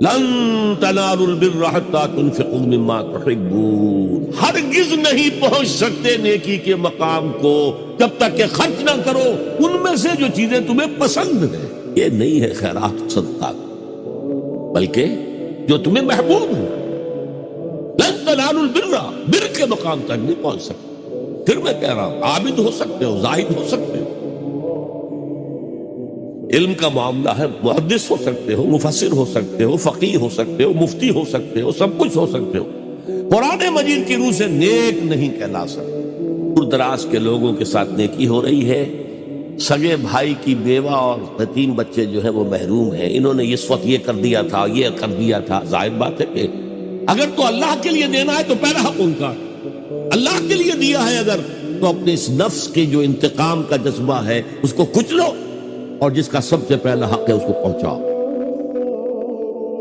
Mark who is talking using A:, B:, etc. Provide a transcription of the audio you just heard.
A: لن تنالوا البر حتى تنفقوا مما تحبون، ہرگز نہیں پہنچ سکتے نیکی کے مقام کو جب تک کہ خرچ نہ کرو ان میں سے جو چیزیں تمہیں پسند ہیں۔ یہ نہیں ہے خیرات صدقات، بلکہ جو تمہیں محبوب ہے۔ لن تنالوا البر، بر کے مقام تک نہیں پہنچ سکتے۔ پھر میں کہہ رہا ہوں عابد ہو سکتے ہو، زاہد ہو سکتے ہو، علم کا معاملہ ہے، محدث ہو سکتے ہو، مفسر ہو سکتے ہو، فقیہ ہو سکتے ہو، مفتی ہو سکتے ہو، سب کچھ ہو سکتے ہو، قرآن مجید کی روح سے نیک نہیں کہلا سکتے۔ دور دراز کے لوگوں کے ساتھ نیکی ہو رہی ہے، سگے بھائی کی بیوہ اور 3 بچے جو ہیں وہ محروم ہیں، انہوں نے اس وقت یہ کر دیا تھا، یہ کر دیا تھا۔ ظاہر بات ہے کہ اگر تو اللہ کے لیے دینا ہے تو پہلا حق ان کا، اللہ کے لیے دیا ہے اگر تو اپنے اس نفس کے جو انتقام کا جذبہ ہے اس کو کچلو، اور جس کا سب سے پہلا حق ہے اس کو پہنچاؤ۔